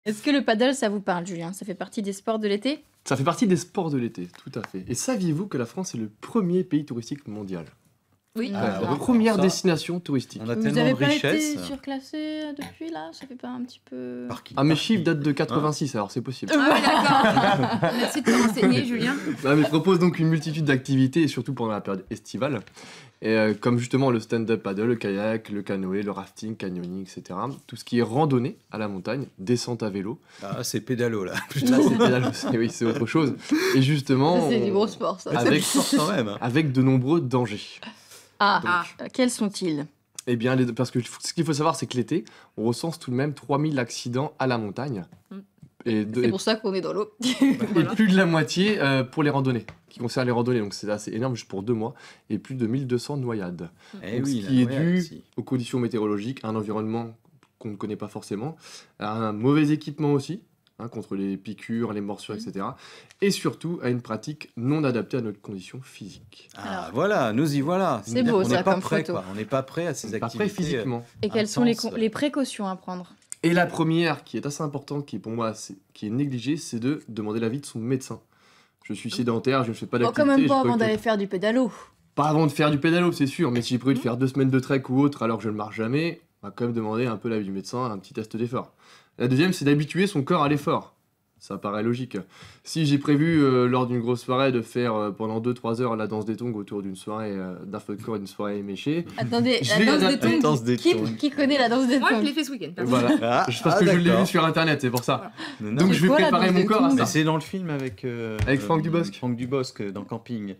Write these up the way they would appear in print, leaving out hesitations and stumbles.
Est-ce que le paddle, ça vous parle, Julien? Ça fait partie des sports de l'été? Ça fait partie des sports de l'été, tout à fait. Et saviez-vous que la France est le premier pays touristique mondial? Oui. Non. La alors, première ça, destination touristique. On a Vous tellement avez de pas été richesses. surclassé depuis là? Ça fait pas un petit peu... Par qui? Ah, mes chiffres datent de 86, alors c'est possible. Ah oui, d'accord. Merci de te renseigner, Julien. Ah, mais je propose donc une multitude d'activités, et surtout pendant la période estivale. Et comme justement le stand-up paddle, le kayak, le canoë, le rafting, canyoning, etc. Tout ce qui est randonnée à la montagne, descente à vélo. Ah, c'est pédalo là. Là, c'est pédalo, oui, c'est autre chose. Et justement, Ça, c'est du on- gros sport, ça. Avec- C'est quand même. avec de nombreux dangers. Ah, Ah. quels sont-ils? Eh bien, parce que ce qu'il faut savoir, c'est que l'été, on recense tout de même 3000 accidents à la montagne. Mm. C'est pour ça qu'on est dans l'eau. Et plus de la moitié pour les randonnées, qui concerne les randonnées, donc c'est assez énorme juste pour 2 mois, et plus de 1200 noyades. Eh Donc, oui, ce qui est la dû aussi. aux conditions météorologiques, à un environnement qu'on ne connaît pas forcément, à un mauvais équipement aussi, contre les piqûres, les morsures, etc. Et surtout à une pratique non adaptée à notre condition physique. Ah Alors. voilà, nous y voilà. C'est beau, On ça, n'est pas comme prêt, photo. quoi. On n'est pas prêt à ces Pas activités. prêt physiquement. Et quelles sont intense. les précautions à prendre? Et la première, qui est assez importante, qui est pour moi qui est négligée, c'est de demander l'avis de son médecin. Je suis sédentaire, je ne fais pas Oh, d'activité. quand même j'ai pas prévu avant de- d'aller faire du pédalo. Pas avant de faire du pédalo, c'est sûr, mais si j'ai prévu de faire 2 semaines de trek ou autre alors que je ne marche jamais, on va quand même demander un peu l'avis du médecin, un petit test d'effort. La deuxième, c'est d'habituer son corps à l'effort. Ça paraît logique. Si j'ai prévu lors d'une grosse soirée de faire pendant 2-3 heures la danse des tongs autour d'une soirée d'un feu de corps et d'une soirée éméchée, Attendez, Je la vais danse des adapter. tongs. Danse des Qui, tongs. qui connaît la danse des Moi, je tongs? l'ai fait ce week-end. perso. voilà. Ah, Parce que je l'ai vu d'accord. sur internet, c'est pour ça. Non, Donc non. je vais quoi, la préparer danse mon des corps à tongs Mais ça. c'est dans le film avec Franck Dubosc. Franck Dubosc dans Camping.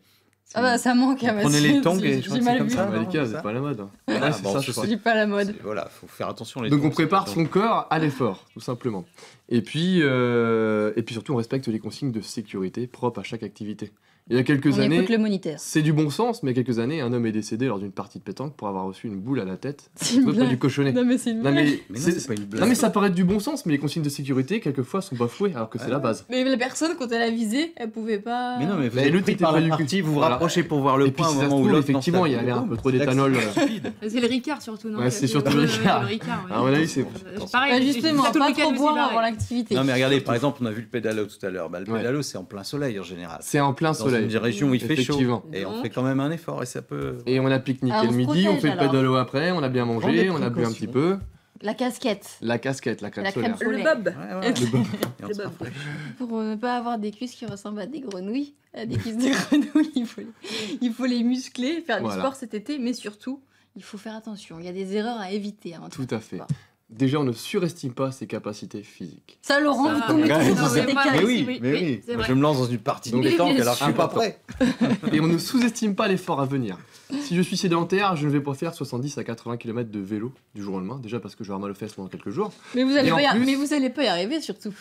Ah bah ça manque à ma Prenez les tongs et je crois j'ai que c'est mal comme vu. ça. Ah, Malika, c'est c'est ça pas la mode. Ah, Ouais, c'est bon, ça, je je crois. sais. J'ai pas la mode. Voilà, faut faire attention les Donc tongs, on prépare c'est- son corps à l'effort, tout simplement. Et puis surtout, on respecte les consignes de sécurité propres à chaque activité. Il y a quelques On années, écoute le moniteur. c'est du bon sens, mais il y a quelques années, un homme est décédé lors d'une partie de pétanque pour avoir reçu une boule à la tête. C'est une Pas blague. du cochonnet. Non mais c'est une Non, blague. Mais non, c'est pas une blague. non, mais ça paraît du bon sens, mais les consignes de sécurité, quelquefois, sont bafouées, alors que c'est la base. Mais la personne, quand elle a visé, elle pouvait pas... Mais non, mais vous Mais êtes l'autre pris était par pas la du cul. partie, vous vous Voilà. rapprochez pour voir le Et puis, point si au ça se moment où trouve, l'autre effectivement, lance il y la avait un boum. peu trop C'est là que d'éthanol. c'est stupide. C'est le Ricard surtout, non Ouais, c'est surtout le Ricard. Ouais. À mon avis, c'est- Pareil, Bah, justement, surtout le pas week-end, trop je me boire suis avant barré. l'activité. Non mais regardez, par exemple, on a vu le pédalo tout à l'heure. Bah, le Ouais. pédalo, c'est en plein soleil en général. C'est en plein Dans soleil. une région où il fait chaud. Effectivement. Et on Donc. fait quand même un effort et ça peut... Et on a pique-niqué Ah, on le se midi, on protège, fait le alors. pédalo après, on a bien Prends mangé, des on a bu un petit précautions. peu. La casquette, La casquette, la crème la crème solaire. Le solaire. bob. Ouais, ouais. Et Le bob. Et on Le se bob. rafraîchit. pour ne pas avoir des cuisses qui ressemblent à des grenouilles, à des cuisses de grenouilles, il faut les muscler, faire Voilà. du sport cet été, mais surtout, il faut faire attention. Il y a des erreurs à éviter avant de Tout faire à du fait. sport. Déjà, on ne surestime pas ses capacités physiques. Ça, Laurent, Ça, vous tombez ouais, toujours non, dans mais ces moi, décalages. Mais oui, oui, oui, mais oui. c'est Moi, vrai. je me lance dans une partie de Donc, pétanque bien alors que je suis pas prêt. Et on ne sous-estime pas l'effort à venir. Si je suis sédentaire, je ne vais pas faire 70 à 80 km de vélo du jour au lendemain, déjà parce que je vais avoir mal aux fesses pendant quelques jours. Mais vous allez Et en pas y... plus- mais vous allez pas y arriver, surtout.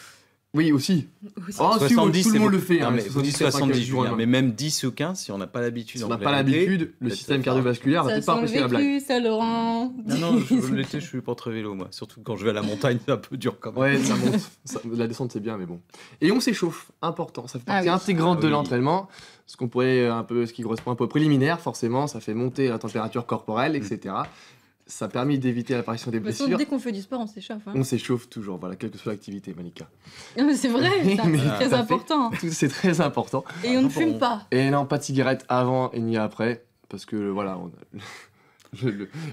Oui, aussi. Aussi. Oh, si, 70, tout le c'est monde bon. le fait. Non, hein, mais vous dites 70, 70, du jour au Julien, lendemain. mais même 10 ou 15, si on n'a pas l'habitude. Si on en n'a plein pas été, l'habitude, le ça système fait- cardiovasculaire va Ça peut-être pas sent le apprécier la blague. vécu, ça, Laurent. Non, l'été, je suis pas très vélo, moi. Surtout quand je vais à la montagne, c'est un peu dur quand même. Ouais, ça monte. La descente, c'est bien, mais bon. Et on s'échauffe, important. Ça fait Ah partie oui. intégrante Ah de oui. l'entraînement. Ce qu'on pourrait ce qui correspond un peu au préliminaire, forcément, ça fait monter la température corporelle, etc. Ça permet d'éviter l'apparition des De toute façon, blessures. dès qu'on fait du sport, on s'échauffe. Hein. On s'échauffe toujours, voilà, quelle que soit l'activité, Malika. Non, mais c'est vrai, ça, Mais c'est tout à très fait. important. C'est très important. Et on ne bon. fume pas. Et non, pas de cigarette avant et ni après, parce que voilà,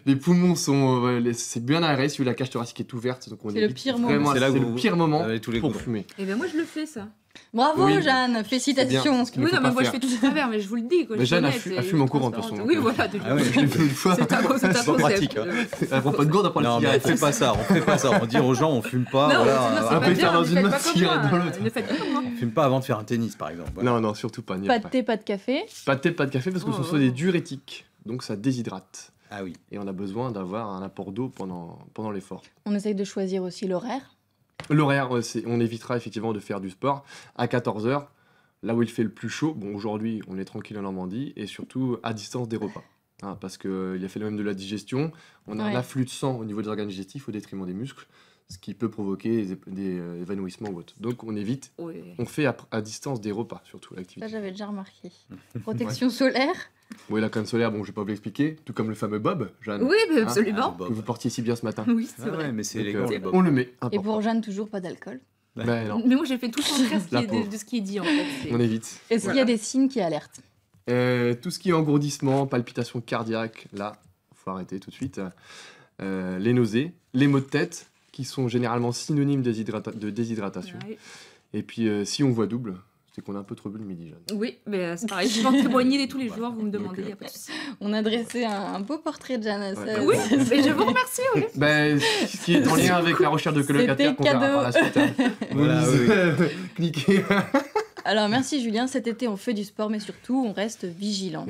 les poumons sont, c'est bien aéré si la cage thoracique est ouverte, donc on C'est le évite pire moment. vraiment, C'est là c'est où le vous- pire moment Avec tous les pour goudrons. fumer. Et ben moi, je le fais, ça. Bravo, Oui. Jeanne, félicitations. C'est qu'il ne Oui, faut non, pas mais moi, je faire. fais tout à travers, mais je vous le dis. Quoi, Mais je suis Jeanne, honnête, elle et fume en courant, de toute transparente. façon. Oui, voilà. Ah ouais. Je l'ai fait une fois. C'est un C'est pas concept. pratique, hein. Elle prend pas de gourde, elle prend la Non, mais on cigarette. fait pas ça, on fait pas ça. On dit aux gens, on fume pas. Non, voilà, sinon, c'est on pas peut bien, faire dans ne une faites main, pas comme cigarette moi, dans l'autre. Ne faites pas comme moi. fume pas avant de faire un tennis, par exemple. Voilà. Non, non, surtout pas. Ni Pas de après. thé, pas de café. Pas de thé, pas de café, parce que ce sont des diurétiques, donc ça déshydrate. Ah oui. Et on a besoin d'avoir un apport d'eau pendant l'effort. On essaye de choisir aussi l'horaire. L'horaire, on évitera effectivement de faire du sport à 14h, là où il fait le plus chaud. Bon, aujourd'hui, on est tranquille en Normandie, et surtout à distance des repas. Hein, parce qu'il y a le phénomène de la digestion, on a Ouais. un afflux de sang au niveau des organes digestifs au détriment des muscles. ce qui peut provoquer des évanouissements ou autre. Donc on évite, Oui. on fait à distance des repas, surtout Ça, l'activité. j'avais déjà remarqué. Protection solaire. Oui, la crème solaire, bon, je vais pas vous l'expliquer, tout comme le fameux Bob, Jeanne, Oui, mais Hein absolument. que vous portiez si bien ce matin. Oui, Ah c'est vrai. ouais, mais c'est Donc, élégant, les on Bob. le met, Et important. pour Jeanne, toujours pas d'alcool. Ben non, Mais moi, j'ai fait tout le contraire La de pauvre. ce qui est dit, en fait. C'est- on évite. Est-ce qu'il y a des signes qui alertent? Tout ce qui est engourdissement, palpitations cardiaques, là, faut arrêter tout de suite. Les nausées, les maux de tête, qui sont généralement synonymes de déshydratation. Ouais. Et puis, si on voit double, c'est qu'on a un peu trop bu le midi, Jeanne. Oui, mais c'est pareil. Je suis en témoigner tous les jours, vous me demandez, il n'y a pas de souci. On a dressé un beau portrait de Jeanne. Ouais. Oui, mais je vous remercie, oui. Ben, ce qui est en lien avec la recherche de colocataires C'était qu'on verra cadeau. par la suite. Hein. Voilà, Vous cliquez. Alors merci Julien, cet été on fait du sport mais surtout on reste vigilant.